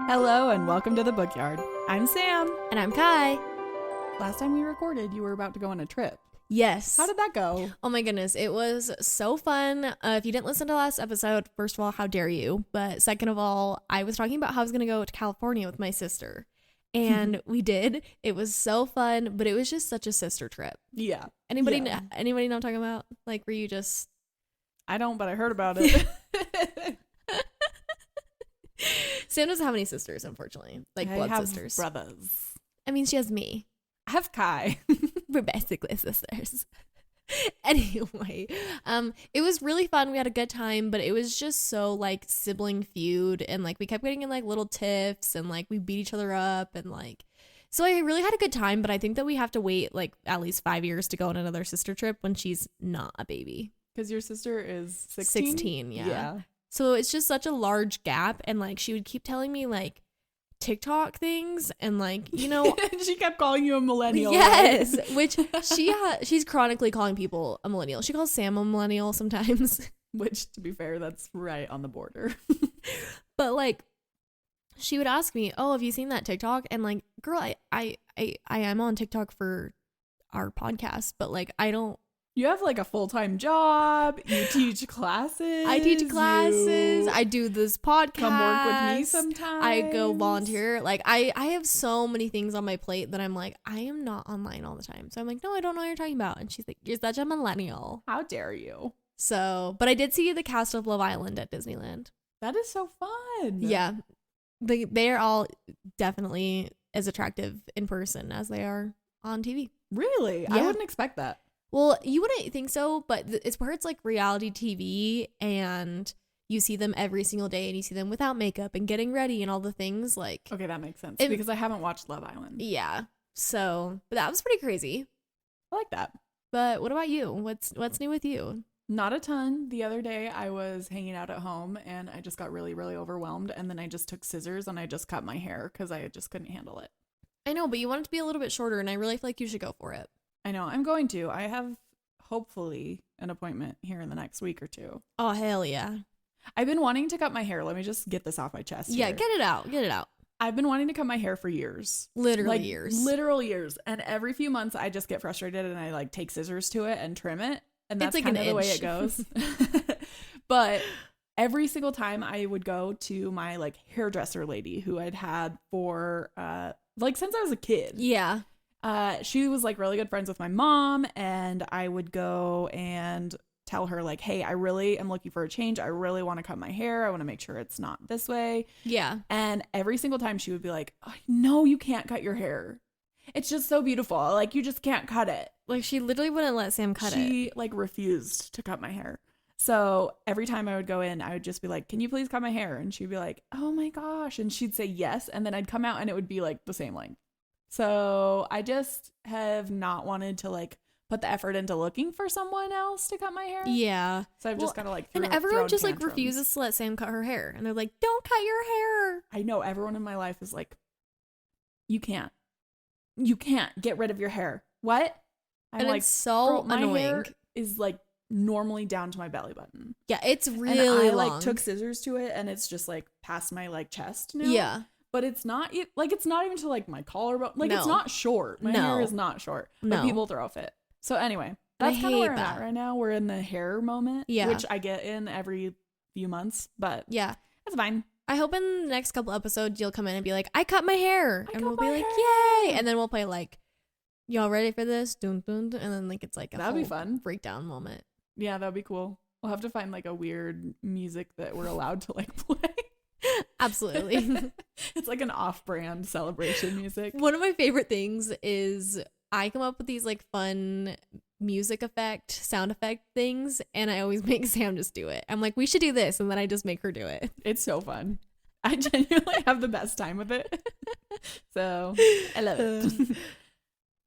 Hello and welcome to the Bookyard. I'm Sam. And I'm Kai. Last time we recorded, you were about to go on a trip. Yes. How did that go? Oh my goodness. It was so fun. If you didn't listen to last episode, first of all, how dare you? But second of all, I was talking about how I was going to go to California with my sister. And we did. It was so fun, but it was just such a sister trip. Yeah. Anybody know what I'm talking about? Like, were you just... I don't, but I heard about it. Sam doesn't have any sisters, unfortunately. Like, blood sisters. Brothers. I mean, she has me. I have Kai. We're basically sisters. Anyway, it was really fun. We had a good time, but it was just so like sibling feud, and like we kept getting in like little tiffs, and like we beat each other up, and like so I really had a good time. But I think that we have to wait like at least 5 years to go on another sister trip when she's not a baby. Because your sister is 16? 16, yeah. So it's just such a large gap, and like she would keep telling me like TikTok things, and like, you know, she kept calling you a millennial. Yes, right? which she's chronically calling people a millennial. She calls Sam a millennial sometimes. Which, to be fair, that's right on the border. But like, she would ask me, "Oh, have you seen that TikTok?" And like, girl, I am on TikTok for our podcast, but like, I don't. You have like a full-time job. You teach classes. I teach classes. I do this podcast. Come work with me sometimes. I go volunteer. Like I have so many things on my plate that I'm like, I am not online all the time. So I'm like, no, I don't know what you're talking about. And she's like, you're such a millennial. How dare you? So, but I did see the cast of Love Island at Disneyland. That is so fun. Yeah. They're all definitely as attractive in person as they are on TV. Really? Yeah. I wouldn't expect that. Well, you wouldn't think so, but it's where it's like reality TV, and you see them every single day, and you see them without makeup and getting ready and all the things like. Okay, that makes sense because I haven't watched Love Island. Yeah. So, but that was pretty crazy. I like that. But what about you? What's new with you? Not a ton. The other day I was hanging out at home and I just got really, really overwhelmed, and then I just took scissors and I just cut my hair because I just couldn't handle it. I know, but you want it to be a little bit shorter, and I really feel like you should go for it. I know. I'm going to. I have hopefully an appointment here in the next week or two. Oh, hell yeah. I've been wanting to cut my hair. Let me just get this off my chest. Yeah, here. get it out. I've been wanting to cut my hair for years. Literal years. And every few months I just get frustrated and I like take scissors to it and trim it. And that's like kind of the an way inch. it goes. But every single time I would go to my like hairdresser lady who I'd had for like since I was a kid. Yeah. She was like really good friends with my mom, and I would go and tell her like, hey, I really am looking for a change. I really want to cut my hair. I want to make sure it's not this way. Yeah. And every single time she would be like, oh, no, you can't cut your hair. It's just so beautiful. Like, you just can't cut it. Like, she literally wouldn't let Sam cut it. She like refused to cut my hair. So every time I would go in, I would just be like, can you please cut my hair? And she'd be like, oh my gosh. And she'd say yes. And then I'd come out and it would be like the same length. So I just have not wanted to like put the effort into looking for someone else to cut my hair. Yeah. So I've just got to like and everyone just like refuses to let Sam cut her hair. And they're like, don't cut your hair. I know everyone in my life is like, you can't get rid of your hair. What? I'm and like, it's so my annoying. hair is like normally down to my belly button. Yeah, it's really and I long. like took scissors to it and it's just like past my like chest now. Yeah. But it's not like it's not even to like my collarbone. Like No. It's not short. My hair is not short. But No. people throw a fit. So anyway, that's kind of where I'm at right now. We're in the hair moment, which I get in every few months. But yeah, it's fine. I hope in the next couple episodes you'll come in and be like, I cut my hair. And we'll be like, yay. And then we'll play like, y'all ready for this? Dun, dun, dun. And then like it's like a that'd be fun breakdown moment. Yeah, that'd be cool. We'll have to find like a weird music that we're allowed to like play. Absolutely. It's like an off-brand celebration music. One of my favorite things is I come up with these like fun sound effect things, and I always make Sam just do it. I'm like, we should do this, and then I just make her do it. It's so fun. I genuinely have the best time with it. So I love it.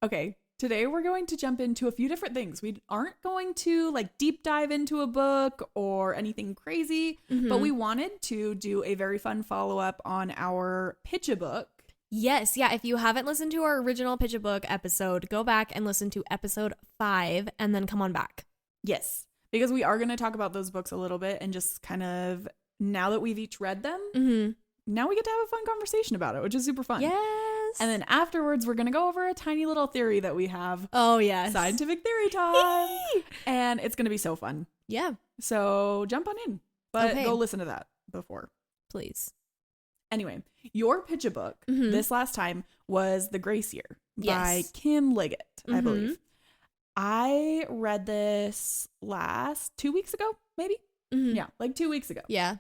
Okay, today we're going to jump into a few different things. We aren't going to like deep dive into a book or anything crazy, but we wanted to do a very fun follow-up on our Pitch a Book. Yes, yeah. If you haven't listened to our original Pitch a Book episode, go back and listen to episode 5 and then come on back. Yes, because we are going to talk about those books a little bit and just kind of, now that we've each read them, now we get to have a fun conversation about it, which is super fun. Yes. And then afterwards, we're going to go over a tiny little theory that we have. Oh, yes. Scientific theory time. And it's going to be so fun. Yeah. So jump on in. But Okay. go listen to that before. Please. Anyway, your pitch a book this last time was The Grace Year by Yes. Kim Liggett, I believe. I read this 2 weeks ago, maybe? Yeah, like 2 weeks ago. Yeah.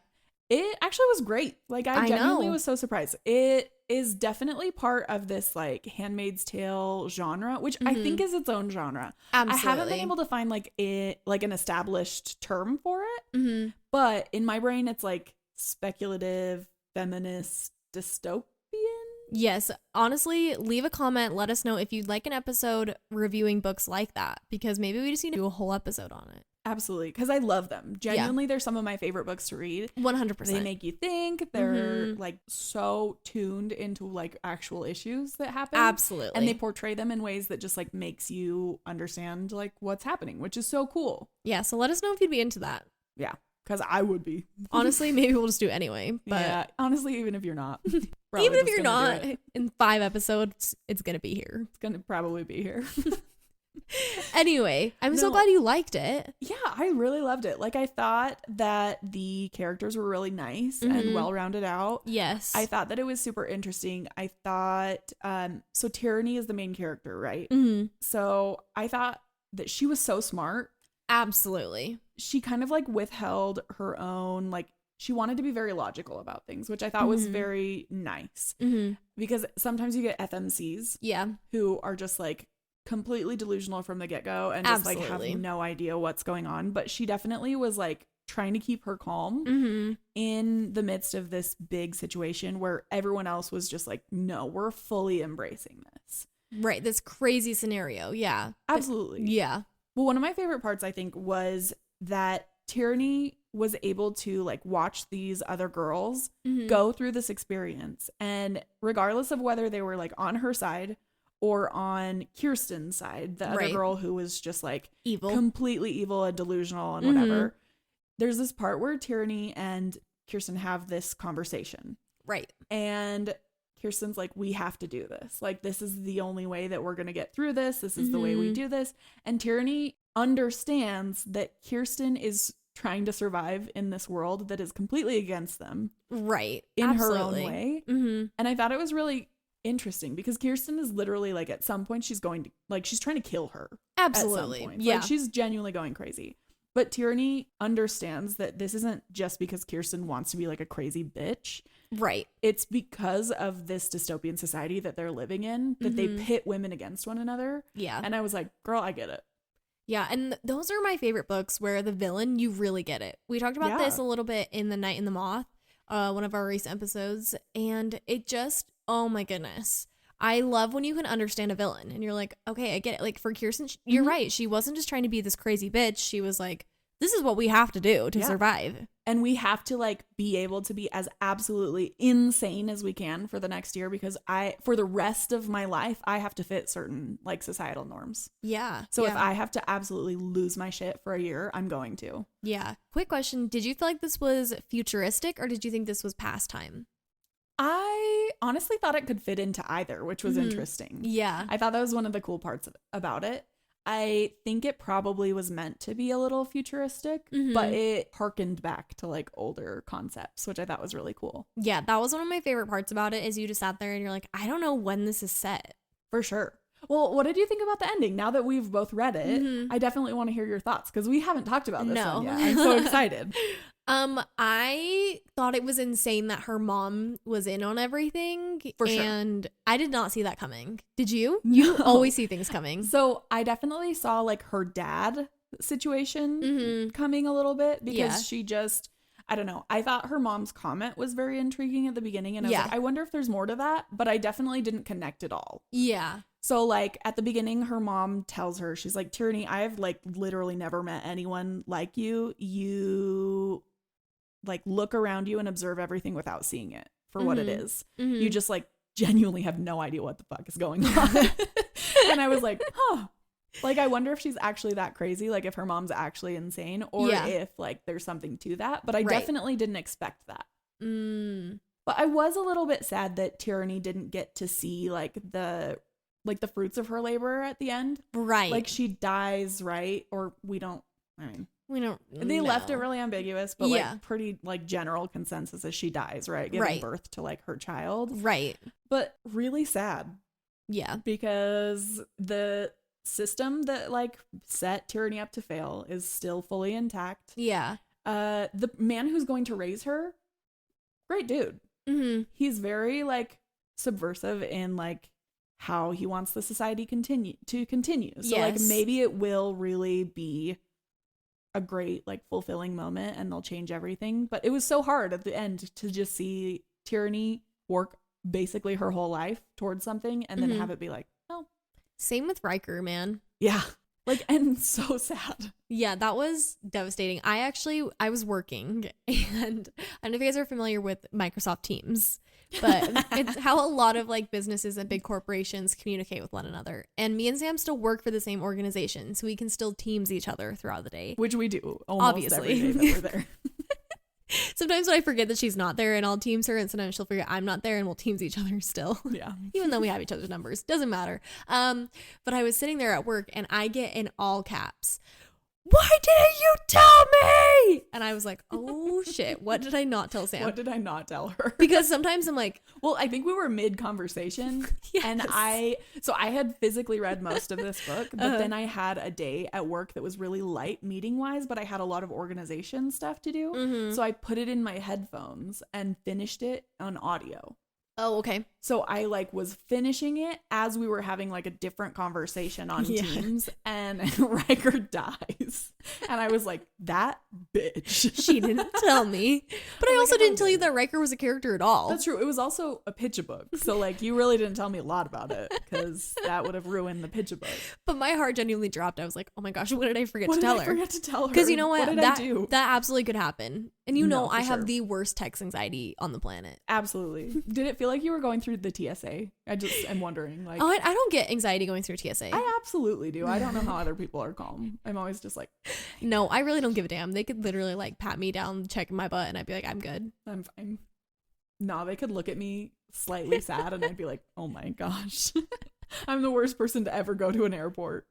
It actually was great. Like, I genuinely was so surprised. It is definitely part of this, like, Handmaid's Tale genre, which I think is its own genre. Absolutely. I haven't been able to find, like, an established term for it. But in my brain, it's, like, speculative, feminist, dystopian. Yes. Honestly, leave a comment. Let us know if you'd like an episode reviewing books like that, because maybe we just need to do a whole episode on it. Absolutely, because I love them. Genuinely, they're some of my favorite books to read. 100%. They make you think. They're like so tuned into like actual issues that happen. Absolutely. And they portray them in ways that just like makes you understand like what's happening, which is so cool. Yeah, so let us know if you'd be into that. Yeah, because I would be. Honestly, maybe we'll just do it anyway. But yeah, honestly, even if you're not. even if you're not, in 5 episodes, it's going to be here. It's going to probably be here. Anyway, I'm so glad you liked it. Yeah, I really loved it. Like, I thought that the characters were really nice and well rounded out. Yes. I thought that it was super interesting. I thought, so Tyranny is the main character, right? So I thought that she was so smart. Absolutely. She kind of like withheld her own, like, she wanted to be very logical about things, which I thought was very nice. Because sometimes you get FMCs who are just like completely delusional from the get-go and just like have no idea what's going on. But she definitely was like trying to keep her calm in the midst of this big situation where everyone else was just like, no, we're fully embracing this. Right. This crazy scenario. Yeah. Absolutely. Yeah. Well, one of my favorite parts, I think, was that Tyranny was able to like watch these other girls go through this experience. And regardless of whether they were like on her side or on Kirsten's side, the other girl who was just like evil, completely evil and delusional and whatever, there's this part where Tyranny and Kirsten have this conversation. Right. And Kirsten's like, we have to do this. Like, this is the only way that we're going to get through this. This is the way we do this. And Tyranny understands that Kirsten is trying to survive in this world that is completely against them. Right. In her own way. And I thought it was really interesting because Kirsten is literally like, at some point she's going to like, she's trying to kill her. Absolutely. At some point. Yeah. Like, she's genuinely going crazy. But Tyranny understands that this isn't just because Kirsten wants to be like a crazy bitch. Right. It's because of this dystopian society that they're living in that they pit women against one another. Yeah. And I was like, girl, I get it. Yeah. And those are my favorite books where the villain, you really get it. We talked about this a little bit in The Night and the Moth, one of our recent episodes. And it just, oh my goodness. I love when you can understand a villain and you're like, okay, I get it. Like for Kirsten, you're right. She wasn't just trying to be this crazy bitch. She was like, this is what we have to do to survive. And we have to like be able to be as absolutely insane as we can for the next year because for the rest of my life, I have to fit certain like societal norms. Yeah. So if I have to absolutely lose my shit for a year, I'm going to. Yeah. Quick question. Did you feel like this was futuristic or did you think this was past time? I honestly thought it could fit into either, which was interesting. Yeah. I thought that was one of the cool parts about it. I think it probably was meant to be a little futuristic, but it harkened back to like older concepts, which I thought was really cool. Yeah, that was one of my favorite parts about it is you just sat there and you're like, I don't know when this is set. For sure. Well, what did you think about the ending? Now that we've both read it, I definitely want to hear your thoughts because we haven't talked about this one yet. I'm so excited. I thought it was insane that her mom was in on everything. For sure. And I did not see that coming. Did you? You always see things coming. So I definitely saw like her dad situation coming a little bit because she just, I don't know. I thought her mom's comment was very intriguing at the beginning. And I was like, I wonder if there's more to that. But I definitely didn't connect at all. Yeah. So like at the beginning, her mom tells her, she's like, Tyranny, I have like literally never met anyone like you. You like look around you and observe everything without seeing it for what it is. You just like genuinely have no idea what the fuck is going on. And I was like, huh. Like, I wonder if she's actually that crazy, like if her mom's actually insane or if like there's something to that. But I definitely didn't expect that. But I was a little bit sad that Tyranny didn't get to see the fruits of her labor at the end. Right. Like she dies, right? Or we don't, I mean, we don't they know. left it really ambiguous, but Yeah. like pretty like general consensus is she dies, right? Giving birth to like her child. Right. But really sad Yeah. because the system that like set Tyranny up to fail is still fully intact. Yeah. The man who's going to raise her, great dude. Mm-hmm. He's very like subversive in like how he wants the society to continue. So like Yes. maybe it will really be a great like fulfilling moment and they'll change everything. But it was so hard at the end to just see Tyranny work basically her whole life towards something and then Mhm. have it be like, oh. Same with Riker, man. Yeah. Like, and so sad. Yeah, that was devastating. I was working, and I don't know if you guys are familiar with Microsoft Teams, but it's how a lot of like businesses and big corporations communicate with one another. And me and Sam still work for the same organization, so we can still Teams each other throughout the day. Which we do almost Obviously. every day that we're there. Sometimes when I forget that she's not there and I'll Teams her, and sometimes she'll forget I'm not there and we'll Teams each other still. Yeah. Even though we have each other's numbers. Doesn't matter. But I was sitting there at work and I get in all caps, "Why didn't you tell me?" And I was like, oh shit, what did I not tell Sam? What did I not tell her? Because sometimes I'm like, well, I think we were mid conversation and Yes. I had physically read most of this book, but then I had a day at work that was really light meeting wise, but I had a lot of organization stuff to do. Mhm. So I put it in my headphones and finished it on audio. oh, okay. So I like was finishing it as we were having like a different conversation on Yeah. Teams and Riker dies. And I was like, that bitch. She didn't tell me. But I I'm also like, didn't oh, tell you good. that Riker was a character at all. That's true. It was also a pitch a book. So like you really didn't tell me a lot about it because that would have ruined the pitch a book. But my heart genuinely dropped. I was like, oh my gosh, what did I forget What to did tell I her? forget to tell her? Because you know what? What did I do? That absolutely could happen. And you know, No, for I have sure. the worst text anxiety on the planet. Absolutely. Did it feel like you were going through the TSA? I just am wondering. Like, Oh, I don't get anxiety going through TSA. I absolutely do. I don't know how other people are calm. I'm always just like, No, I really don't give a damn. They could literally like pat me down, check my butt, and I'd be like, I'm good. I'm fine. No, they could look at me slightly sad and I'd be like, oh my gosh. I'm the worst person to ever go to an airport.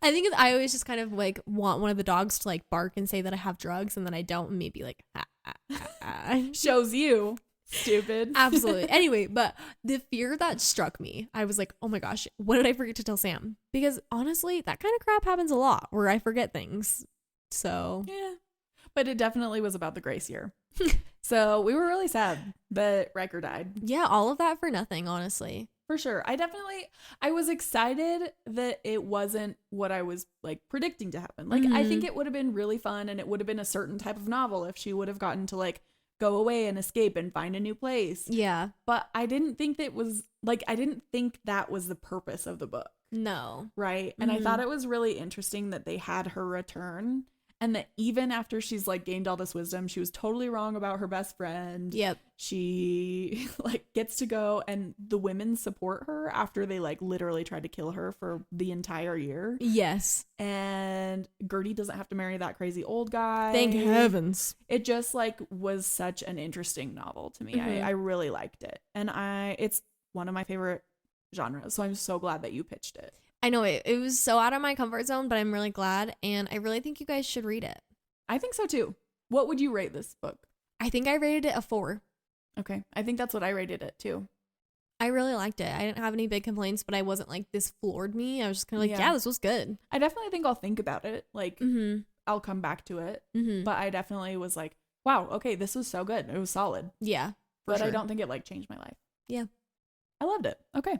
I think I always just kind of like want one of the dogs to like bark and say that I have drugs, and then I don't, and maybe like, ah, ah, ah, ah. Shows you, stupid. Absolutely. Anyway, but the fear that struck me, I was like, oh my gosh, what did I forget to tell Sam? Because honestly, that kind of crap happens a lot where I forget things. So Yeah. But it definitely was about the grace year. So we were really sad that Riker died. yeah, all of that for nothing, honestly. For sure. I was excited that it wasn't what I was like predicting to happen. Like, I think it would have been really fun and it would have been a certain type of novel if she would have gotten to like go away and escape and find a new place. Yeah. But I didn't think that was like, I didn't think that was the purpose of the book. No. Right. And I thought it was really interesting that they had her return and that even after she's like gained all this wisdom, she was totally wrong about her best friend. Yep. She like gets to go and the women support her after they like literally tried to kill her for the entire year. Yes. And Gertie doesn't have to marry that crazy old guy. Thank heavens. It just like was such an interesting novel to me. Mhm. I really liked it. And it's one of my favorite genres. So I'm so glad that you pitched it. I know it was so out of my comfort zone, but I'm really glad. And I really think you guys should read it. I think so too. What would you rate this book? I think I rated it a 4. Okay. I think that's what I rated it too. I really liked it. I didn't have any big complaints, but I wasn't like, this floored me. I was just kind of like, Yeah. yeah, this was good. I definitely think I'll think about it. Like, Mm-hmm. I'll come back to it. Mm-hmm. But I definitely was like, wow, okay, this was so good. It was solid. Yeah. But sure. I don't think it like changed my life. Yeah. I loved it. Okay.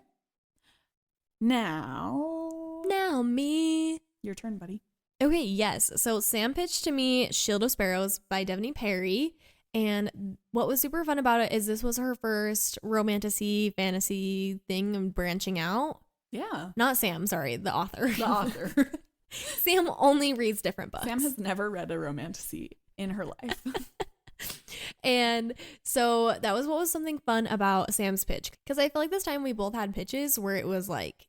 Now Me. your turn, buddy. Okay, yes. So Sam pitched to me Shield of Sparrows by Devney Perry. And what was super fun about it is this was her first romantasy fantasy thing and branching out. Yeah. Not Sam, sorry, the author. The author. Sam only reads different books. Sam has never read a romantasy in her life. And so that was what was something fun about Sam's pitch. Because I feel like this time we both had pitches where it was like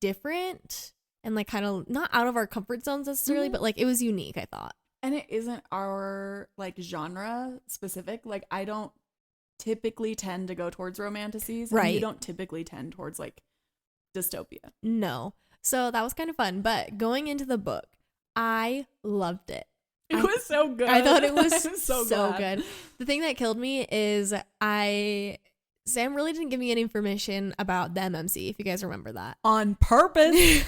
different and like kind of not out of our comfort zones necessarily, but like it was unique, I thought. And it isn't our like genre specific. Like I don't typically tend to go towards romanticies. Right. And you don't typically tend towards like dystopia. No. So that was kind of fun. But going into the book, I loved it. It was so good. I thought it was I'm so good. The thing that killed me is Sam really didn't give me any information about the MMC, if you guys remember that. On purpose.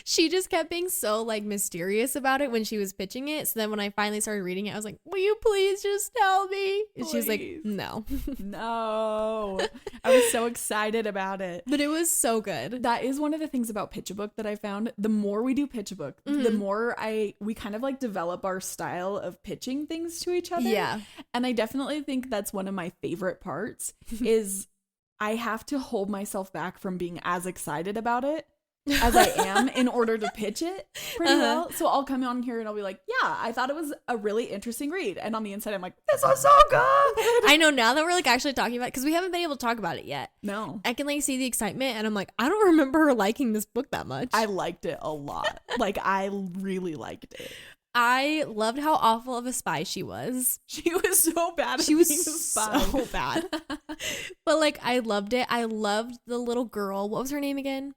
She just kept being so like mysterious about it when she was pitching it. So then when I finally started reading it, I was like, will you please just tell me? And she was like, no. No. I was so excited about it. But it was so good. That is one of the things about Pitch a Book that I found. The more we do Pitch a Book, the more we kind of like develop our style of pitching things to each other. Yeah. And I definitely think that's one of my favorite parts is I have to hold myself back from being as excited about it as I am in order to pitch it pretty well. So I'll come on here and I'll be like, yeah, I thought it was a really interesting read. And on the inside, I'm like, this was so good. I know now that we're like actually talking about it, because we haven't been able to talk about it yet. No. I can like see the excitement and I'm like, I don't remember her liking this book that much. I liked it a lot. Like, I really liked it. I loved how awful of a spy she was. She was so bad. She was being a spy. so bad. But like, I loved it. I loved the little girl. What was her name again?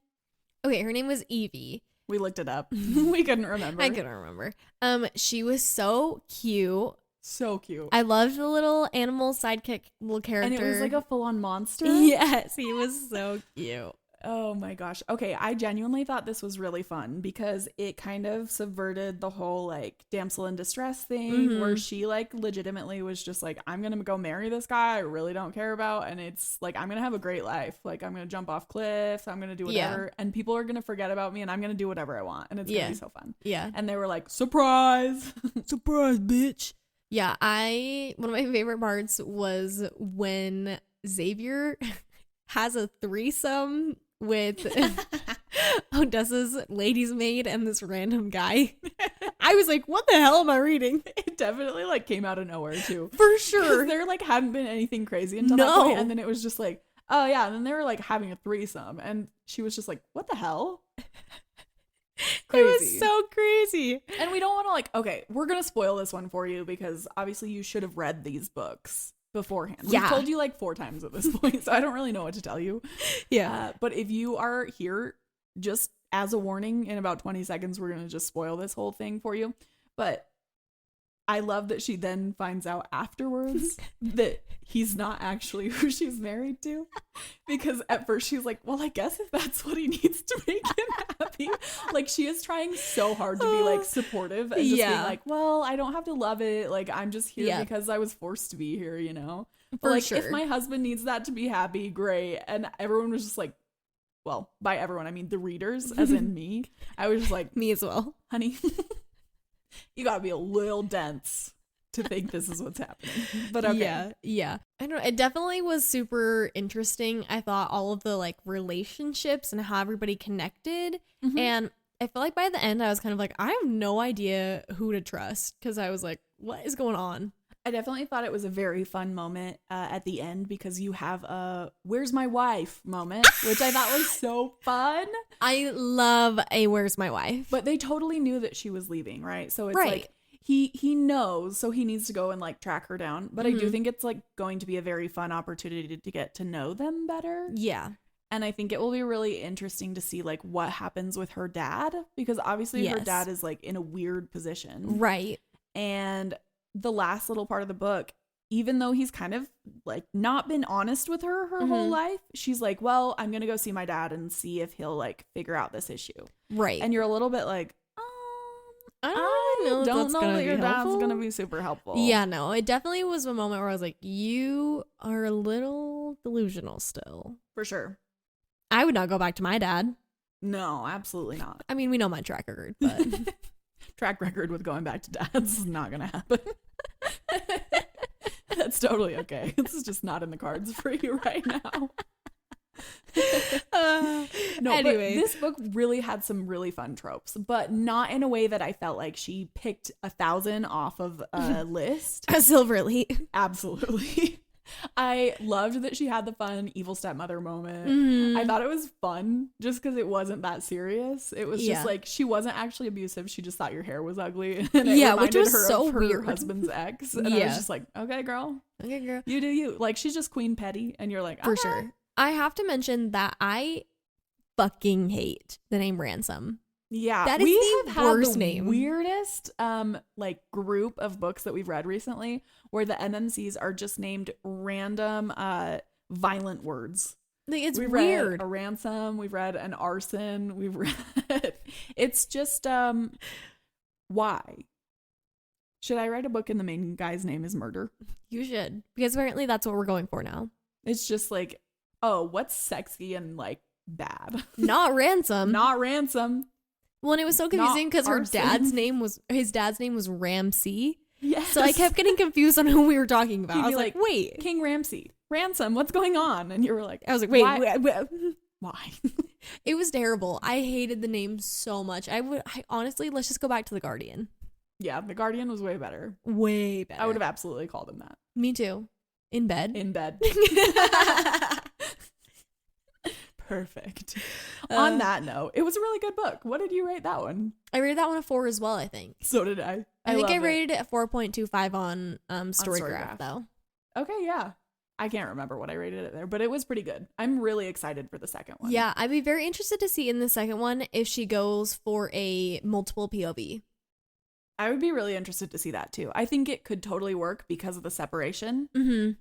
Okay, her name was Evie. We looked it up. We couldn't remember. I couldn't remember. She was so cute. So cute. I loved the little animal sidekick little character. And it was like a full-on monster. Yes, he was so cute. Oh my gosh. Okay, I genuinely thought this was really fun because it kind of subverted the whole like damsel in distress thing where she like legitimately was just like, I'm gonna go marry this guy I really don't care about, and it's like I'm gonna have a great life. Like I'm gonna jump off cliffs, I'm gonna do whatever, and people are gonna forget about me and I'm gonna do whatever I want, and it's gonna be so fun. Yeah. And they were like, surprise. Surprise, bitch. Yeah, one of my favorite parts was when Xavier has a threesome with Odessa's lady's maid and this random guy. I was like, what the hell am I reading? It definitely like came out of nowhere too. For sure. There like hadn't been anything crazy until that point, and then it was just like, oh yeah, and then they were like having a threesome and she was just like, what the hell? Crazy. It was so crazy. And we don't want to like, okay, we're gonna spoil this one for you because obviously you should have read these books beforehand. Yeah. We've told you like 4 times at this point, so I don't really know what to tell you. Yeah. But if you are here, just as a warning, in about 20 seconds, we're going to just spoil this whole thing for you. But I love that she then finds out afterwards that he's not actually who she's married to. Because at first she's like, well, I guess if that's what he needs to make him happy. Like she is trying so hard to be like supportive and just being like, well, I don't have to love it. Like I'm just here because I was forced to be here, you know? But like if my husband needs that to be happy, great. And everyone was just like, well, by everyone, I mean the readers, as in me. I was just like, me as well. Honey, you gotta be a little dense to think this is what's happening. But okay. Yeah. I don't know. It definitely was super interesting. I thought all of the like relationships and how everybody connected. And I feel like by the end, I was kind of like, I have no idea who to trust because I was like, what is going on? I definitely thought it was a very fun moment at the end because you have a where's my wife moment, which I thought was so fun. I love a where's my wife. But they totally knew that she was leaving, right? So it's like he knows, so he needs to go and like track her down. But I do think it's like going to be a very fun opportunity to get to know them better. Yeah. And I think it will be really interesting to see like what happens with her dad because obviously her dad is like in a weird position. Right. And the last little part of the book, even though he's kind of like not been honest with her whole life, she's like, well, I'm going to go see my dad and see if he'll like figure out this issue. Right. And you're a little bit like, I don't know that your dad's helpful. going to be super helpful. Yeah, no, it definitely was a moment where I was like, you are a little delusional still. For sure. I would not go back to my dad. No, absolutely not. I mean, we know my track record, but track record with going back to dads is not going to happen. That's totally okay. This is just not in the cards for you right now. No, anyway, but this book really had some really fun tropes, but not in a way that I felt like she picked 1,000 off of a list. A silver elite. Absolutely. I loved that she had the fun evil stepmother moment. Mhm. I thought it was fun just because it wasn't that serious. It was Yeah. just like she wasn't actually abusive. She just thought your hair was ugly. And it Yeah, which reminded was her so of her weird. husband's ex. And I Yeah. was just like, okay, girl, Okay, girl. you do you. Like, she's just Queen Petty. And you're like, For okay. sure. I have to mention that I fucking hate the name Ransom. Yeah, That is we the have had worst the name. weirdest like group of books that we've read recently where the MMCs are just named random violent words. Like, it's We've weird. read a ransom, we've read an arson, we've read it's just why? Should I write a book and the main guy's name is murder? You should, because apparently that's what we're going for now. It's just like, oh, what's sexy and like bad? Not Ransom. Not ransom. Well, and it was so Not confusing because his arson. dad's name was Ramsey. Yes. So I kept getting confused on who we were talking about. He'd I was be like, wait. King Ramsey, ransom, what's going on? And you were like, I was like, wait. why? Why? It was terrible. I hated the name so much. I honestly, let's just go back to The Guardian. Yeah, The Guardian was way better. Way better. I would have absolutely called him that. Me too. In bed. In bed. Perfect. On that note, it was a really good book. What did you rate that one? I rated that one a 4 as well, I think. So did I. I think I love it. rated it a 4.25 on Storygraph, Storygraph. though. Okay, yeah. I can't remember what I rated it there, but it was pretty good. I'm really excited for the second one. Yeah, I'd be very interested to see in the second one if she goes for a multiple POV. I would be really interested to see that too. I think it could totally work because of the separation. Mm-hmm.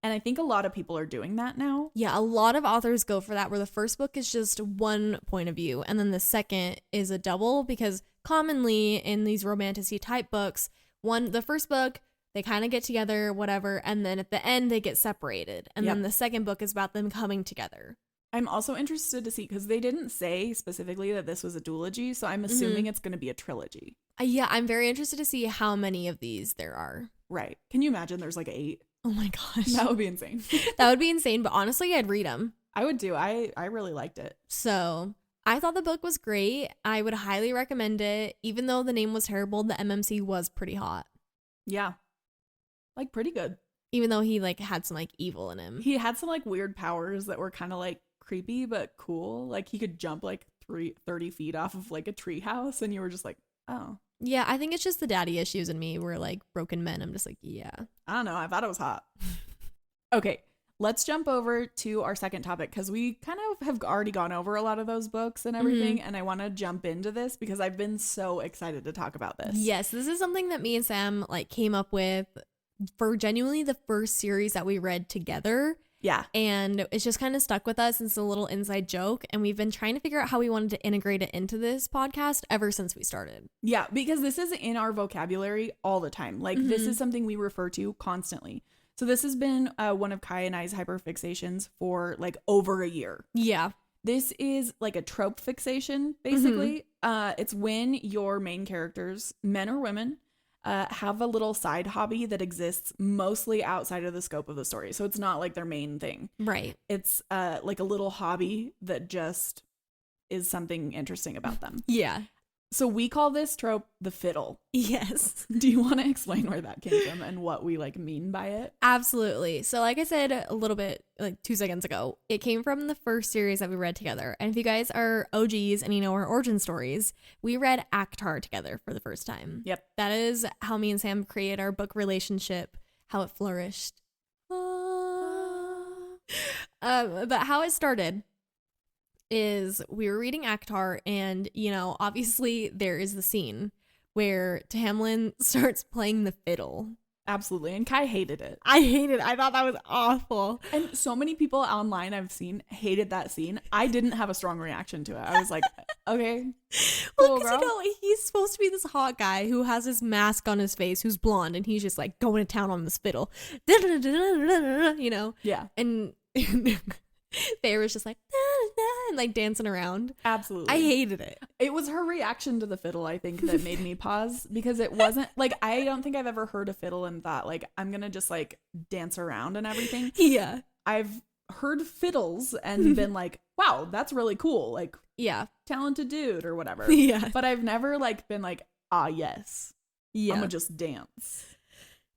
And I think a lot of people are doing that now. Yeah, a lot of authors go for that, where the first book is just one point of view, and then the second is a double, because commonly in these romantic-y type books, the first book, they kind of get together, whatever, and then at the end they get separated. And Yep. then the second book is about them coming together. I'm also interested to see, because they didn't say specifically that this was a duology, so I'm assuming it's going to be a trilogy. Yeah, I'm very interested to see how many of these there are. Right. Can you imagine there's like 8? Oh my gosh. That would be insane. That would be insane, but honestly, I'd read them. I would do. I really liked it. So I thought the book was great. I would highly recommend it. Even though the name was terrible, the MMC was pretty hot. Yeah. Like pretty good. Even though he like had some like evil in him. He had some like weird powers that were kind of like creepy but cool. Like he could jump like 30 feet off of like a tree house, and you were just like, oh. Yeah, I think it's just the daddy issues in me were like broken men. I'm just like, yeah. I don't know. I thought it was hot. Okay. Let's jump over to our second topic, because we kind of have already gone over a lot of those books and everything. And I want to jump into this because I've been so excited to talk about this. Yes, this is something that me and Sam like came up with for genuinely the first series that we read together. Yeah. And it's just kind of stuck with us. It's a little inside joke. And we've been trying to figure out how we wanted to integrate it into this podcast ever since we started. Yeah, because this is in our vocabulary all the time. Like this is something we refer to constantly. So this has been one of Kai and I's hyperfixations for like over a year. Yeah. This is like a trope fixation, basically. It's when your main characters, men or women, have a little side hobby that exists mostly outside of the scope of the story. So it's not like their main thing. Right. It's like a little hobby that just is something interesting about them. Yeah. So we call this trope the fiddle. Yes. Do you want to explain where that came from and what we like mean by it? Absolutely. So like I said a little bit like 2 seconds ago, it came from the first series that we read together. And if you guys are OGs and you know our origin stories, we read Akhtar together for the first time. Yep. That is how me and Sam created our book relationship, how it flourished. But how it started is we were reading Akhtar, and you know, obviously there is the scene where Tamlin starts playing the fiddle. Absolutely. And Kai hated it. I hated it. I thought that was awful. And so many people online I've seen hated that scene. I didn't have a strong reaction to it. I was like, okay, Well, cool, because girl. you know, he's supposed to be this hot guy who has this mask on his face, who's blonde, and he's just like going to town on this fiddle. You know? Yeah, And Faye was just like, and like dancing around. absolutely. I hated it. It was her reaction to the fiddle, I think, that made me pause, because it wasn't like, I don't think I've ever heard a fiddle and thought like, I'm going to just like dance around and everything. Yeah. I've heard fiddles and been like, wow, that's really cool. Like Yeah. talented dude or whatever. Yeah. But I've never like been like, ah, yes, Yeah. I'm gonna just dance.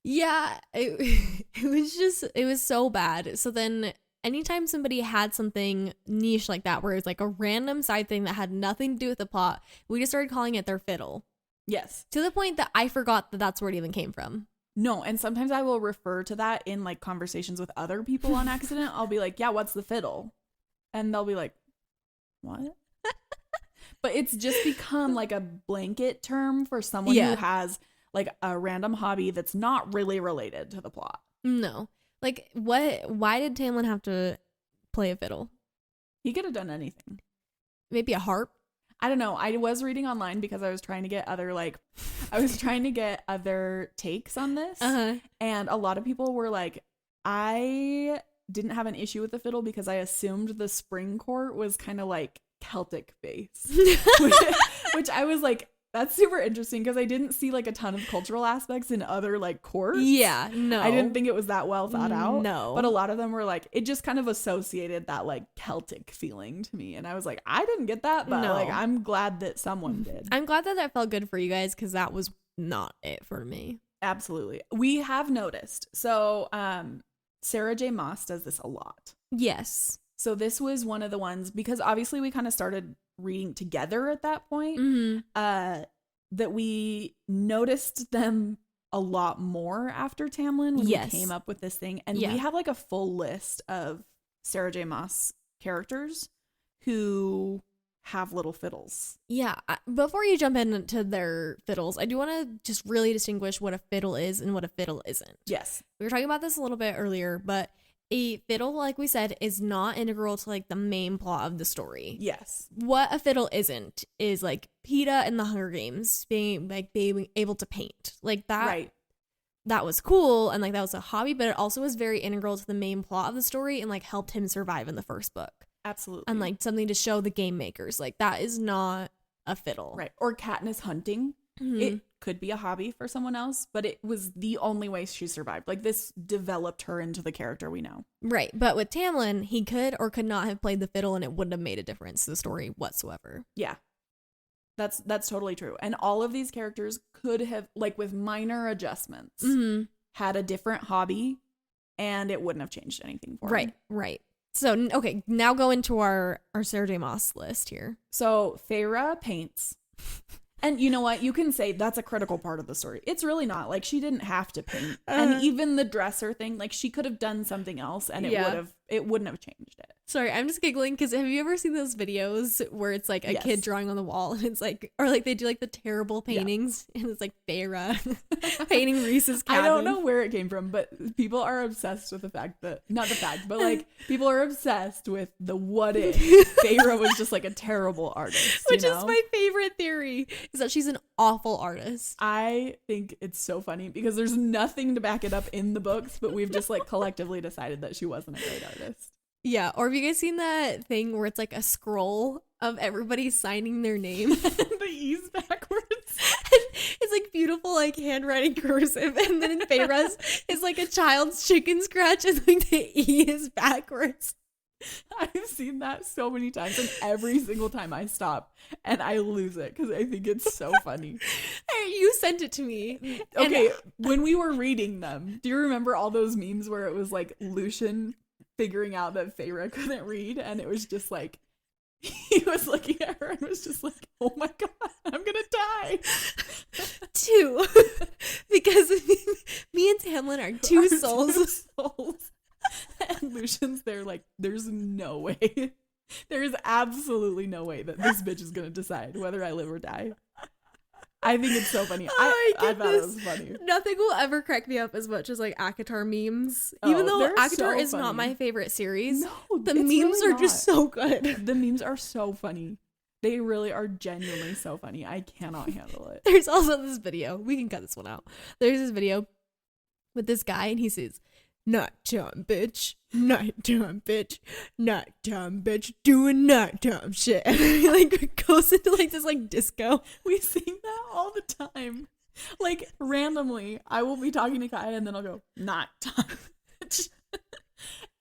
Yeah, it was so bad. So then anytime somebody had something niche like that, where it was like a random side thing that had nothing to do with the plot, we just started calling it their fiddle. Yes. To the point that I forgot that that's where it even came from. No, and sometimes I will refer to that in like conversations with other people on accident. I'll be like, yeah, what's the fiddle? And they'll be like, what? But it's just become like a blanket term for someone who has like a random hobby that's not really related to the plot. No. Like, why did Tamlin have to play a fiddle? He could have done anything. Maybe a harp? I don't know. I was reading online because I was trying to get other takes on this. And a lot of people were like, I didn't have an issue with the fiddle because I assumed the spring court was kind of like Celtic based. which I was like, that's super interesting because I didn't see like a ton of cultural aspects in other like courts. Yeah, no. I didn't think it was that well thought out. No. But a lot of them were like, it just kind of associated that like Celtic feeling to me. And I was like, I didn't get that, but like, I'm glad that someone did. I'm glad that felt good for you guys because that was not it for me. Absolutely. We have noticed. So Sarah J. Maas does this a lot. Yes. So this was one of the ones, because obviously we kind of started reading together at that point, that we noticed them a lot more after Tamlin when we came up with this thing. And we have like a full list of Sarah J. Maas characters who have little fiddles. Yeah. Before you jump into their fiddles, I do want to just really distinguish what a fiddle is and what a fiddle isn't. Yes. We were talking about this a little bit earlier, but a fiddle, like we said, is not integral to like the main plot of the story. Yes. What a fiddle isn't is like Peeta in the Hunger Games being able to paint. Like that. Right. That was cool and like that was a hobby, but it also was very integral to the main plot of the story and like helped him survive in the first book. Absolutely. And like something to show the game makers. Like that is not a fiddle. Right. Or Katniss hunting. It could be a hobby for someone else, but it was the only way she survived. Like this developed her into the character we know. Right. But with Tamlin, he could or could not have played the fiddle and it wouldn't have made a difference to the story whatsoever. Yeah. That's totally true. And all of these characters could have, like with minor adjustments, had a different hobby and it wouldn't have changed anything for them. Right. So, okay, now go into our Sarah J. Maas list here. So Feyre paints. And you know what? You can say that's a critical part of the story. It's really not. Like, she didn't have to paint. And even the dresser thing, like, she could have done something else and it wouldn't have changed it. Sorry, I'm just giggling because have you ever seen those videos where it's like a kid drawing on the wall and it's like, or like they do like the terrible paintings and it's like Feyre painting Reese's cabin. I don't know where it came from, but people are obsessed with the fact that, not the fact, but like people are obsessed with the what if Feyre was just like a terrible artist. Which is my favorite theory, is that she's an awful artist. I think it's so funny because there's nothing to back it up in the books, but we've just like collectively decided that she wasn't a great artist. Yeah, or have you guys seen that thing where it's like a scroll of everybody signing their name? The E's backwards. It's like beautiful like handwriting cursive, and then in Feyre's it's like a child's chicken scratch and like the E is backwards. I've seen that so many times and every single time I stop and I lose it because I think it's so funny. You sent it to me. Okay, when we were reading them, do you remember all those memes where it was like Lucian figuring out that Feyre couldn't read and it was just like he was looking at her and was just like, oh my god, I'm gonna die. Two. Because me and Tamlin are two souls. And Lucian's there like, there's no way. There is absolutely no way that this bitch is gonna decide whether I live or die. I think it's so funny. I thought it was funny. Nothing will ever crack me up as much as like ACOTAR memes. Even though ACOTAR so is funny. not my favorite series, no, the memes really are just so good. The memes are so funny. They really are genuinely so funny. I cannot handle it. There's also this video. We can cut this one out. There's this video with this guy and he says, "Nighttime, bitch. Nighttime, bitch. Nighttime, bitch. Doing nighttime shit." And he like goes into like this like disco. We sing that all the time. Like randomly, I will be talking to Kaya and then I'll go, "Nighttime, bitch."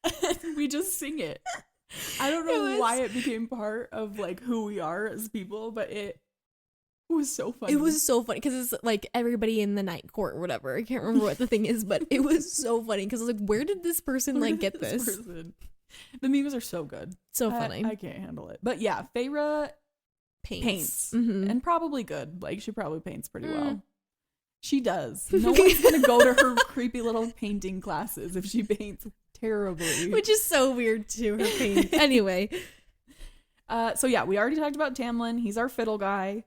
And we just sing it. I don't know why it became part of like who we are as people, but It was so funny. It was so funny because it's like everybody in the night court or whatever. I can't remember what the thing is, but it was so funny because I was like, where did this person like get this? Person? The memes are so good. So funny. I can't handle it. But yeah, Feyre paints. And probably good. Like, she probably paints pretty well. She does. No one's going to go to her creepy little painting classes if she paints terribly. Which is so weird too, her paint. Anyway. So yeah, we already talked about Tamlin. He's our fiddle guy.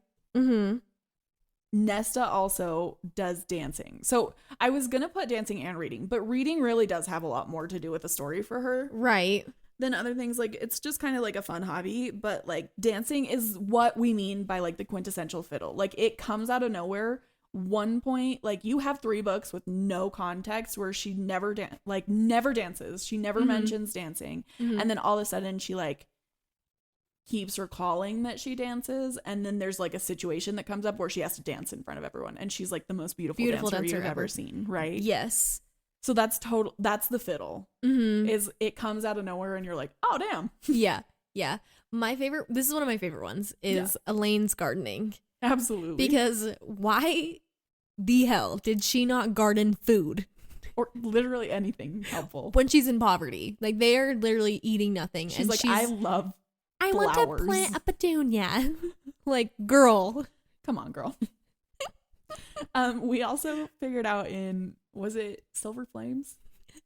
Nesta also does dancing. So I was going to put dancing and reading, but reading really does have a lot more to do with the story for her. Right. Than other things. Like, it's just kind of like a fun hobby, but like dancing is what we mean by like the quintessential fiddle. Like, it comes out of nowhere. One point, like, you have 3 books with no context where she never dances. She never mentions dancing. And then all of a sudden she like keeps recalling that she dances, and then there's like a situation that comes up where she has to dance in front of everyone, and she's like the most beautiful dancer you've ever seen, right? Yes. So that's the fiddle. Is it comes out of nowhere and you're like, oh damn. Yeah. This is one of my favorite ones is Elaine's gardening. Absolutely. Because why the hell did she not garden food? Or literally anything helpful. When she's in poverty. Like, they are literally eating nothing. She's like, I love I flowers. want to plant a petunia. Like, girl. Come on, girl. We also figured out was it Silver Flames?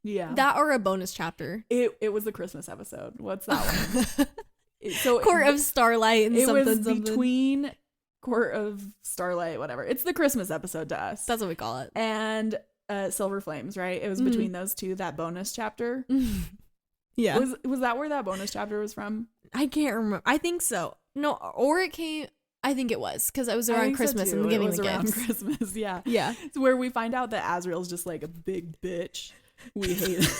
Yeah. That or a bonus chapter. It was the Christmas episode. What's that one? So Court of Starlight and something. It was between Court of Starlight, whatever. It's the Christmas episode to us. That's what we call it. And Silver Flames, right? It was between those two, that bonus chapter. Yeah. Was that where that bonus chapter was from? I can't remember. I think so. No, or it came. I think it was because it was around Christmas and giving the gifts. Around Christmas, yeah. Yeah. It's where we find out that Azriel's just like a big bitch. We hate him.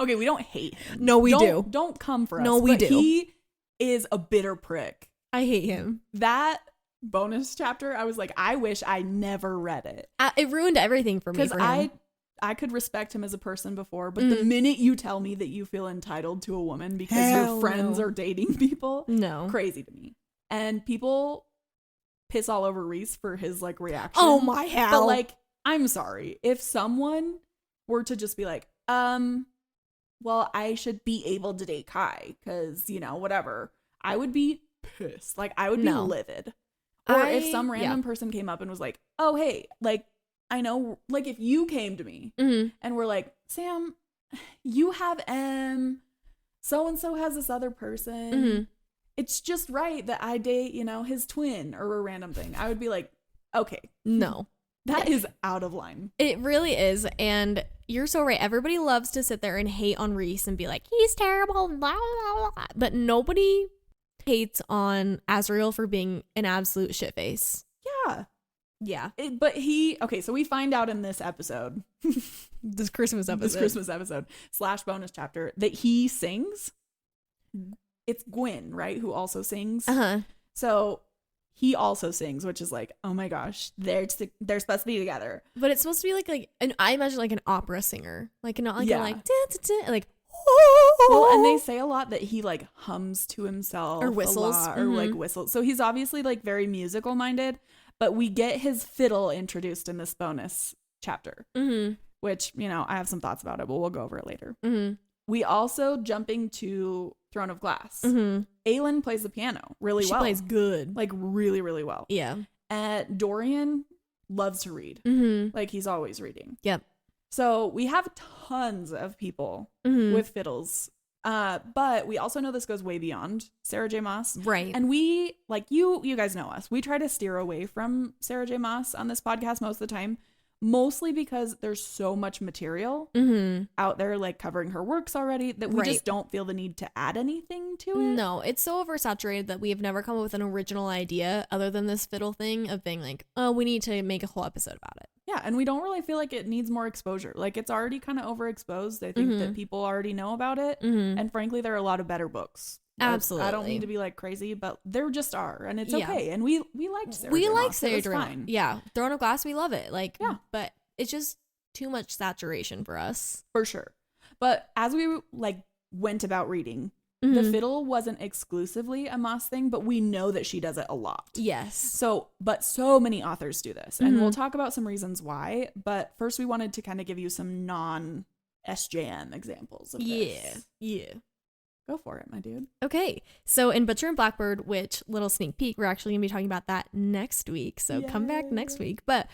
Okay, we don't hate him. No, we do. Don't come for us. No, we do. He is a bitter prick. I hate him. That bonus chapter, I was like, I wish I never read it. It ruined everything for me. Because I could respect him as a person before, but the minute you tell me that you feel entitled to a woman because your friends are dating people, crazy to me. And people piss all over Reese for his like reaction. Oh my hell. But like, I'm sorry. If someone were to just be like, well, I should be able to date Kai because, you know, whatever, I would be pissed. Like, I would be livid. Or if some random person came up and was like, oh, hey, like, I know, like, if you came to me and were like, Sam, you have so-and-so has this other person. It's just right that I date, you know, his twin or a random thing. I would be like, okay. No. That is out of line. It really is. And you're so right. Everybody loves to sit there and hate on Reese and be like, he's terrible. Blah, blah, blah. But nobody hates on Azriel for being an absolute shitface. Yeah. Yeah. Okay, so we find out in this episode, this Christmas episode / bonus chapter, that he sings. It's Gwyn, right? Who also sings. So he also sings, which is like, oh my gosh, they're supposed to be together. But it's supposed to be like and I imagine like an opera singer, like not like like. Well, and they say a lot that he like hums to himself or whistles or like whistles. So he's obviously like very musical minded. But we get his fiddle introduced in this bonus chapter, which, you know, I have some thoughts about it, but we'll go over it later. We also, jumping to Throne of Glass, Aelin plays the piano really well. She plays good. Like, really, really well. Yeah. Dorian loves to read. Like, he's always reading. Yep. So we have tons of people with fiddles. But we also know this goes way beyond Sarah J. Maas. Right. And we, like, you guys know us. We try to steer away from Sarah J. Maas on this podcast most of the time. Mostly because there's so much material out there, like, covering her works already that we just don't feel the need to add anything to it. No, it's so oversaturated that we have never come up with an original idea other than this fiddle thing of being like, oh, we need to make a whole episode about it. Yeah, and we don't really feel like it needs more exposure. Like, it's already kind of overexposed. I think that people already know about it. And frankly, there are a lot of better books. Absolutely. I don't mean to be like crazy, but there just are, and it's okay. And we liked Sarah. We J. like Maas. Sarah J. Maas. Yeah, Throne of Glass, we love it. Like, yeah, but it's just too much saturation for us, for sure. But as we like went about reading, The fiddle wasn't exclusively a Moss thing, but we know that she does it a lot. Yes. But so many authors do this, and we'll talk about some reasons why. But first, we wanted to kind of give you some non-SJM examples of this. Yeah. Go for it, my dude. Okay, so in Butcher and Blackbird, which little sneak peek, we're actually gonna be talking about that next week. So come back next week. But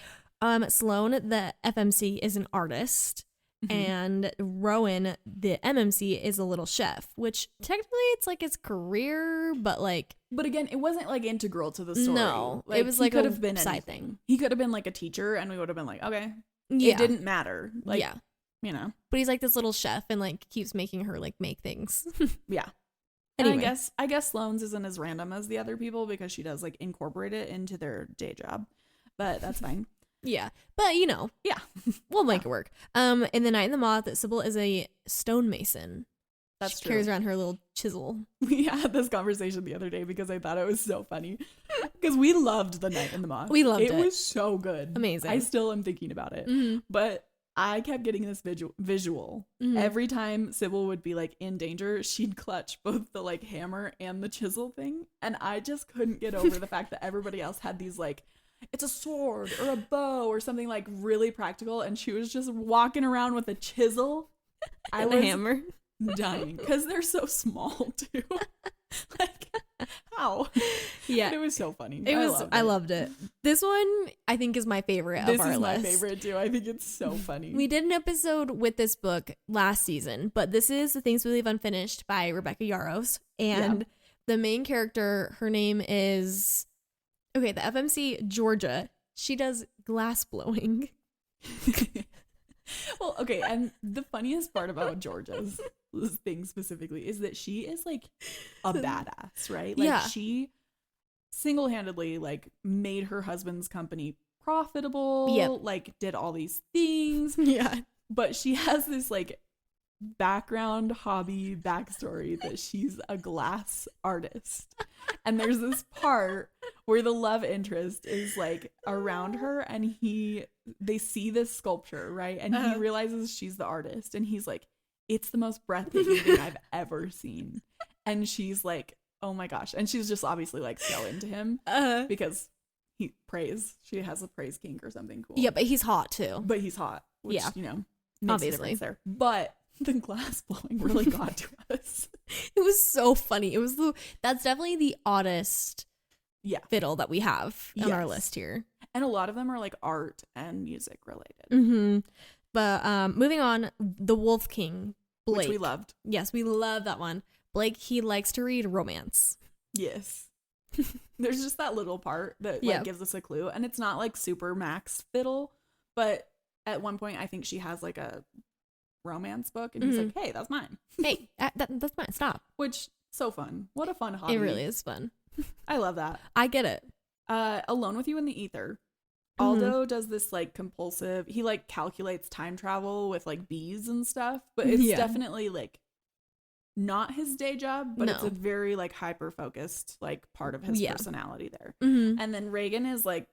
Sloane, the FMC, is an artist, and Rowan, the MMC, is a little chef. Which technically it's like his career, but like. But again, it wasn't like integral to the story. No, it was like a side thing. He could have been like a teacher, and we would have been like, okay, yeah. It didn't matter. Like, yeah. You know, but he's like this little chef and like keeps making her like make things. Yeah. Anyway. And I guess Sloane's isn't as random as the other people because she does like incorporate it into their day job, but that's fine. Yeah, but you know, yeah, we'll make it work. In The Night and the Moth, Sybil is a stonemason. That's she true. Carries around her little chisel. We had this conversation the other day because I thought it was so funny because we loved The Night and the Moth. We loved it. It was so good. Amazing. I still am thinking about it, but I kept getting this visual. Every time Sybil would be like in danger, she'd clutch both the like hammer and the chisel thing. And I just couldn't get over the fact that everybody else had these like, it's a sword or a bow or something like really practical. And she was just walking around with a chisel. I was a hammer. Dying because they're so small too. Like, how? Yeah, but it was so funny. I loved it. This one I think is my favorite of our list. This is my favorite too. I think it's so funny. We did an episode with this book last season, but this is The Things We Leave Unfinished by Rebecca Yarros, and the main character, her name is the FMC Georgia. She does glass blowing. Well, okay, and the funniest part about Georgia's thing specifically is that she is like a badass, right? Like she single-handedly like made her husband's company profitable, like did all these things. Yeah. But she has this like background hobby backstory that she's a glass artist. And there's this part where the love interest is like around her and they see this sculpture, right? And he realizes she's the artist and he's like, it's the most breathtaking thing I've ever seen. And she's like, oh my gosh. And she's just obviously like so into him because she has a praise kink or something cool. Yeah, but he's hot too. But he's hot, which, you know, makes obviously a difference there. But the glass blowing really got to us. It was so funny. That's definitely the oddest fiddle that we have on our list here. And a lot of them are like art and music related. But moving on, the Wolf King, Blake. Which we loved. Yes, we love that one. Blake, he likes to read romance. Yes. There's just that little part that like gives us a clue. And it's not like super max fiddle, but at one point I think she has like a romance book and he's like, hey, that's mine. Hey, that's mine. Stop. Which, so fun. What a fun hobby. It really is fun. I love that. I get it. Alone with You in the Ether. Aldo does this like compulsive, he like calculates time travel with like bees and stuff, but it's definitely like not his day job, but it's a very like hyper focused like part of his personality there. And then Reagan is like,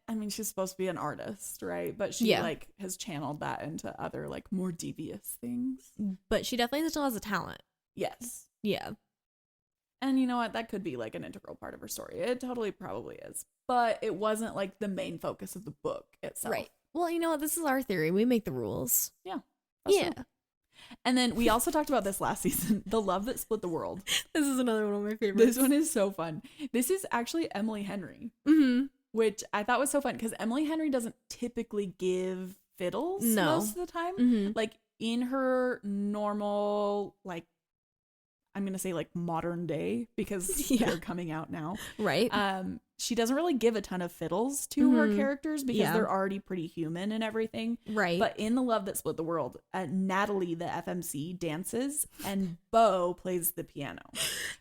I mean, she's supposed to be an artist, right? But she like has channeled that into other like more devious things. But she definitely still has a talent. Yes. Yeah. And you know what? That could be like an integral part of her story. It totally probably is. But it wasn't like the main focus of the book itself. Right. Well, you know what? This is our theory. We make the rules. Yeah. Yeah. True. And then we also talked about this last season, The Love That Split the World. This is another one of my favorites. This one is so fun. This is actually Emily Henry, which I thought was so fun because Emily Henry doesn't typically give fiddles most of the time. Like in her normal, like, I'm going to say like modern day because they're coming out now. Right. She doesn't really give a ton of fiddles to her characters because they're already pretty human and everything. Right. But in The Love That Split the World, Natalie, the FMC, dances and Bo plays the piano.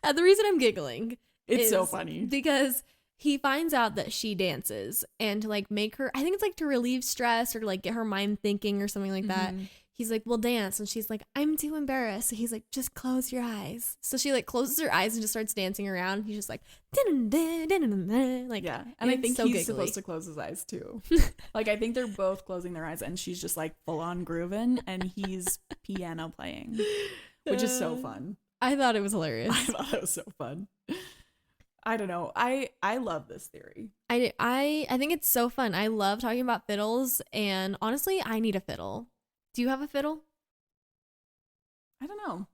The reason I'm giggling is so funny because he finds out that she dances and to like make her, I think it's like to relieve stress or to like get her mind thinking or something like that. He's like, we'll dance. And she's like, I'm too embarrassed. So he's like, just close your eyes. So she like closes her eyes and just starts dancing around. He's just like, like, yeah. And I think he's supposed to close his eyes too. Like, I think they're both closing their eyes and she's just like full on grooving and he's piano playing, which is so fun. I thought it was I hilarious. thought that was so fun. I don't know. I love this theory. I think it's so fun. I love talking about fiddles, and honestly, I need a fiddle. Do you have a fiddle? I don't know.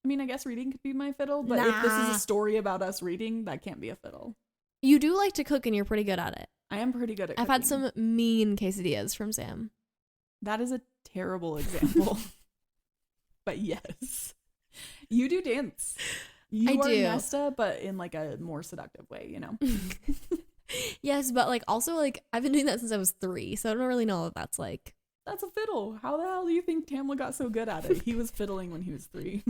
I mean, I guess reading could be my fiddle, but if this is Nah. a story about us reading, that can't be a fiddle. You do like to cook, and you're pretty good at it. I am pretty good at I've had cooking. some mean quesadillas from Sam. That is a terrible example. But yes. You do dance. You I are do. Nesta, but in like a more seductive way, you know? Yes, but like also like I've been doing that since I was 3, so I don't really know what that's like. That's a fiddle. How the hell do you think Tamla got so good at it? He was fiddling when he was 3.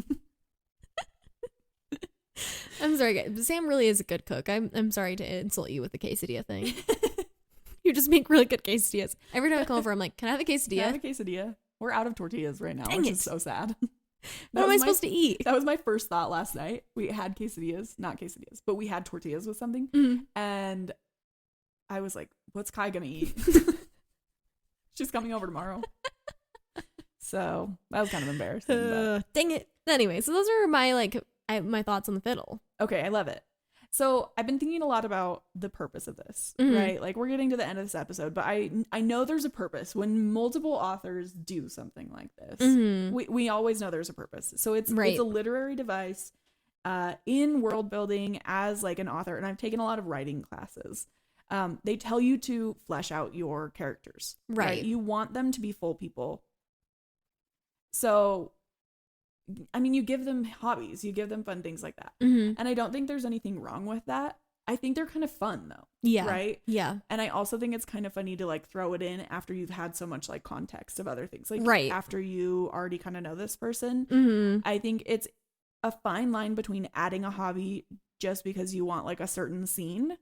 I'm sorry, guys. But Sam really is a good cook. I'm sorry to insult you with the quesadilla thing. You just make really good quesadillas. Every time I come over, I'm like, can I have a quesadilla? Can I have a quesadilla? We're out of tortillas right now, Dang which it. is so sad. What am I supposed to eat? That was my first thought last night. We had quesadillas, not quesadillas, but we had tortillas with something. Mhm. And I was like, what's Kai gonna eat? She's coming over tomorrow. So that was kind of embarrassing. But. Dang it. Anyway, so those are my thoughts on the fiddle. Okay, I love it. So I've been thinking a lot about the purpose of this, Mhm. right? Like we're getting to the end of this episode, but I know there's a purpose when multiple authors do something like this. Mhm. We always know there's a purpose. So it's Right. a literary device in world building as like an author, and I've taken a lot of writing classes. They tell you to flesh out your characters, Right. You want them to be full people. So, I mean, you give them hobbies, you give them fun things like that. Mhm. And I don't think there's anything wrong with that. I think they're kind of fun though. Yeah. Right? Yeah. And I also think it's kind of funny to like throw it in after you've had so much like context of other things. Like Right. after you already kind of know this person. Mhm. I think it's a fine line between adding a hobby just because you want like a certain scene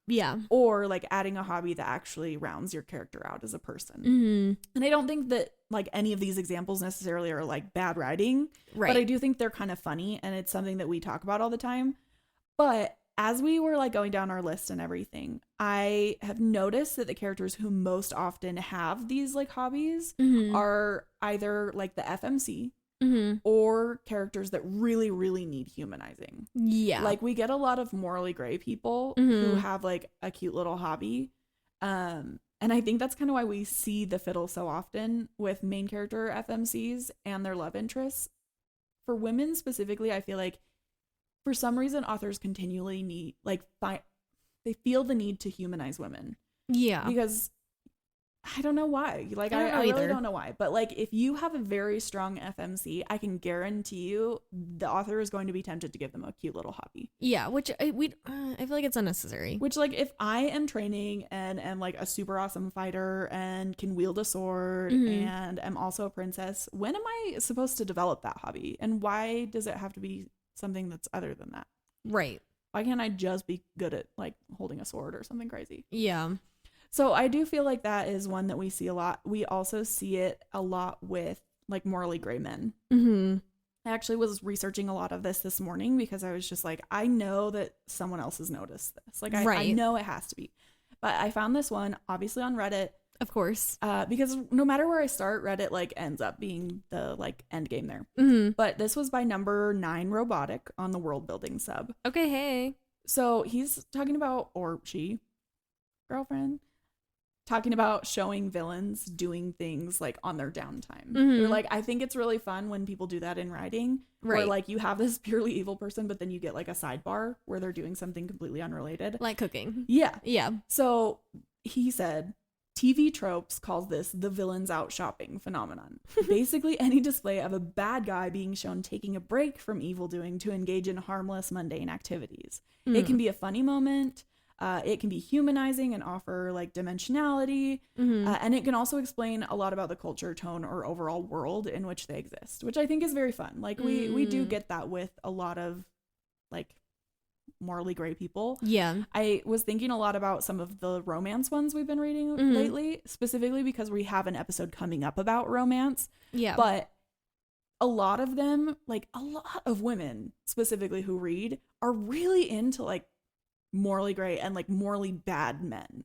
Yeah. or like adding a hobby that actually rounds your character out as a person. Mhm. And I don't think that like any of these examples necessarily are like bad writing. Right. But I do think they're kind of funny and it's something that we talk about all the time. But as we were like going down our list and everything, I have noticed that the characters who most often have these like hobbies Mhm. are either like the FMC Mhm. or characters that really, really need humanizing. Yeah. Like we get a lot of morally gray people who Mhm. have like a cute little hobby. And I think that's kind of why we see the fiddle so often with main character FMCs and their love interests. For women specifically, I feel like for some reason authors continually need like they feel the need to humanize women Yeah. because I don't know why. Like I don't know I really either. don't know why. But like if you have a very strong FMC, I can guarantee you the author is going to be tempted to give them a cute little hobby. Yeah, which I feel like it's unnecessary. Which like if I am training and am like a super awesome fighter and can wield a sword Mhm. and am also a princess, when am I supposed to develop that hobby? And why does it have to be something that's other than that? Right. Why can't I just be good at like holding a sword or something crazy? Yeah. So I do feel like that is one that we see a lot. We also see it a lot with like morally gray men. Mhm. I actually was researching a lot of this morning because I was just like, I know that someone else has noticed this. Like I Right. know it has to be. But I found this one obviously on Reddit Of course. because no matter where I start, Reddit like ends up being the like end game there. Mhm. But this was by number 9 Robotic on the world building sub. Okay, hey. So he's talking about, or she, girlfriend, talking about showing villains doing things like on their downtime. Mhm. They're like, I think it's really fun when people do that in writing. Where Right. like you have this purely evil person, but then you get like a sidebar where they're doing something completely unrelated. Like cooking. Yeah. Yeah. So he said, TV Tropes calls this the villains out shopping phenomenon. Basically, any display of a bad guy being shown taking a break from evil doing to engage in harmless, mundane activities. It can be a funny moment. It can be humanizing and offer like dimensionality. Mhm. And it can also explain a lot about the culture, tone, or overall world in which they exist, which I think is very fun. Like we do get that with a lot of like morally gray people. Yeah. I was thinking a lot about some of the romance ones we've been reading lately, specifically because we have an episode coming up about romance. Yeah. But a lot of them, like a lot of women specifically who read, are really into like morally gray and like morally bad men,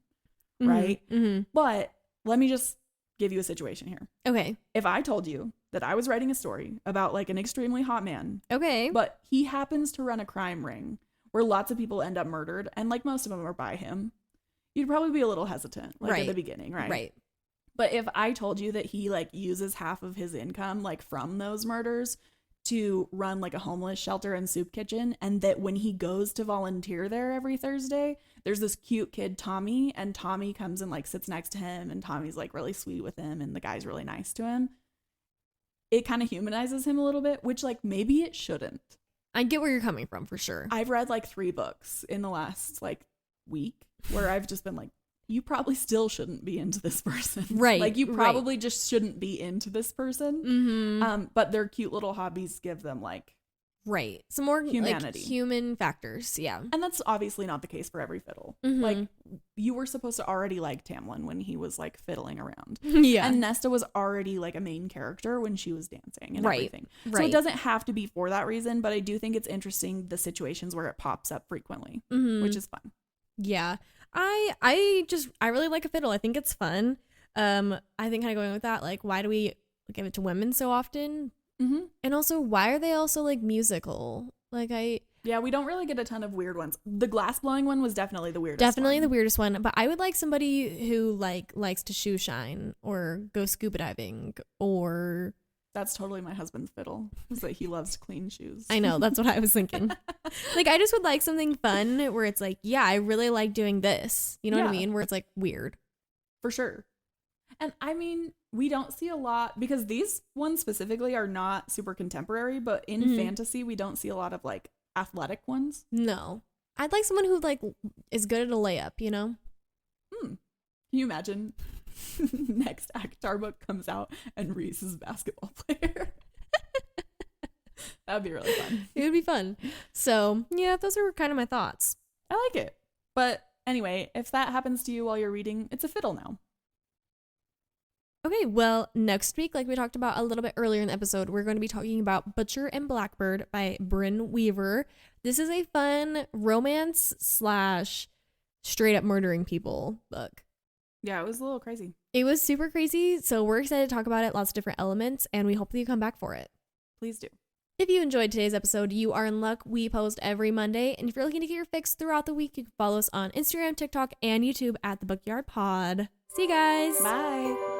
right? Mhm. But let me just give you a situation here. Okay. If I told you that I was writing a story about like an extremely hot man, Okay. but he happens to run a crime ring where lots of people end up murdered, and like most of them are by him, you'd probably be a little hesitant like at the beginning, right? Right. But if I told you that he like uses half of his income like from those murders to run like a homeless shelter and soup kitchen, and that when he goes to volunteer there every Thursday, there's this cute kid, Tommy, and Tommy comes and like sits next to him, and Tommy's like really sweet with him, and the guy's really nice to him, it kind of humanizes him a little bit, which like maybe it shouldn't. I get where you're coming from for sure. I've read like 3 books in the last like week where I've just been like, you probably still shouldn't be into this person. Right. Like you probably just shouldn't be into this person. Mm-hmm. But their cute little hobbies give them like right. Some more humanity. like human factors. Yeah. And that's obviously not the case for every fiddle. Mm-hmm. Like you were supposed to already like Tamlin when he was like fiddling around. Yeah. And Nesta was already like a main character when she was dancing and everything. So Right. it doesn't have to be for that reason, but I do think it's interesting the situations where it pops up frequently, which is fun. Yeah. I really like a fiddle. I think it's fun. I think kind of going with that, like, why do we give it to women so often? Mm-hmm. And also, why are they also like musical? Like Yeah, we don't really get a ton of weird ones. The glass blowing one was definitely the weirdest. definitely the weirdest one, but I would like somebody who like likes to shoe shine or go scuba diving or That's totally my husband's fiddle. Is that he loves to clean shoes. I know, that's what I was thinking. Like I just would like something fun where it's like, yeah, I really like doing this. You know what I mean? Where it's like weird. For sure. And I mean, we don't see a lot because these ones specifically are not super contemporary, but in fantasy, we don't see a lot of like athletic ones. No. I'd like someone who like is good at a layup, you know? Can you imagine next Akhtar book comes out and Reese is a basketball player? That would be really fun. It would be fun. So yeah, those are kind of my thoughts. I like it. But anyway, if that happens to you while you're reading, it's a fiddle now. Okay, well, next week, like we talked about a little bit earlier in the episode, we're going to be talking about Butcher and Blackbird by Brynn Weaver. This is a fun romance / straight up murdering people book. Yeah, it was a little crazy. It was super crazy, so we're excited to talk about it, lots of different elements, and we hope that you come back for it. Please do. If you enjoyed today's episode, you are in luck. We post every Monday, and if you're looking to get your fix throughout the week, you can follow us on Instagram, TikTok, and YouTube at the Bookyard Pod. See you guys! Bye!